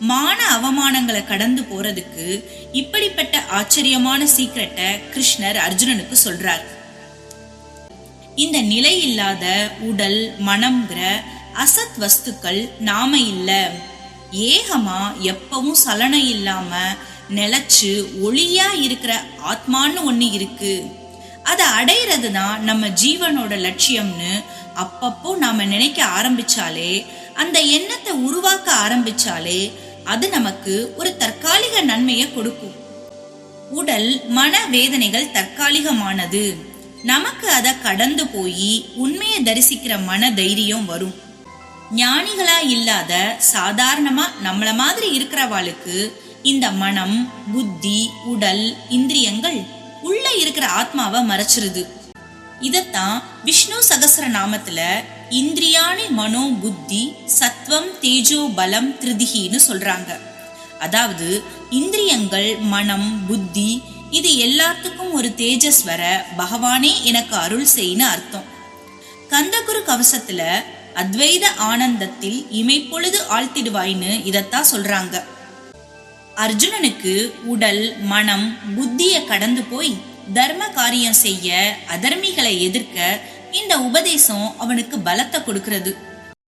மான அவமானங்களை கடந்து போறதுக்கு இப்படிப்பட்ட ஆச்சரியமான சீக்ரெட்டை கிருஷ்ணர் அர்ஜுனனுக்கு சொல்றார். இந்த நிலை இல்லாத உடல் மனம்ங்கிற அசத் வஸ்துக்கள் நாம இல்ல. ஏகமா எப்பவும் சலனம் இல்லாம நிலைச்சு ஒளியா இருக்கிற ஆத்மான்னு ஒண்ணு இருக்கு. அதை அடையிறது தான் நம்ம ஜீவனோட லட்சியம்னு அப்பப்போ நாம நினைக்க ஆரம்பிச்சாலே, அந்த எண்ணத்தை உருவாக்க ஆரம்பிச்சாலே அது நமக்கு ஒரு தற்காலிக நன்மையை கொடுக்கும். உடல் மன வேதனைகள் தற்காலிகமானது. நமக்கு அதை கடந்து போய் உண்மையை தரிசிக்கிற மன தைரியம் வரும். ஞானிகளா இல்லாத சாதாரணமா நம்மள மாதிரி இருக்கிறவாளுக்கு இந்த மனம், புத்தி, உடல், இந்திரியங்கள் உள்ள இருக்கிற ஆத்மாவை மறைச்சிருது. இதத்தான் விஷ்ணு சகஸ்ர நாமத்துல இந்திரியாணி மனோ புத்தி சத்வம் தேஜோ பலம் திருதிகின்னு சொல்றாங்க. அதாவது இந்திரியங்கள், மனம், புத்தி இது எல்லாத்துக்கும் ஒரு தேஜஸ் வர பகவானே எனக்கு அருள் செய்யன்னு அர்த்தம். கந்தகுரு கவசத்துல அத்வைத ஆனந்தத்தில் இமைப்பொழுது ஆழ்த்திடுவாய்னு இதத்தான் சொல்றாங்க. அர்ஜுனனுக்கு உடல் மனம் புத்திய கடந்து போய் தர்ம காரியம் செய்ய, அதர்மிகளை எதிர்க்க இந்த உபதேசம் அவனுக்கு பலத்தை கொடுக்கிறது.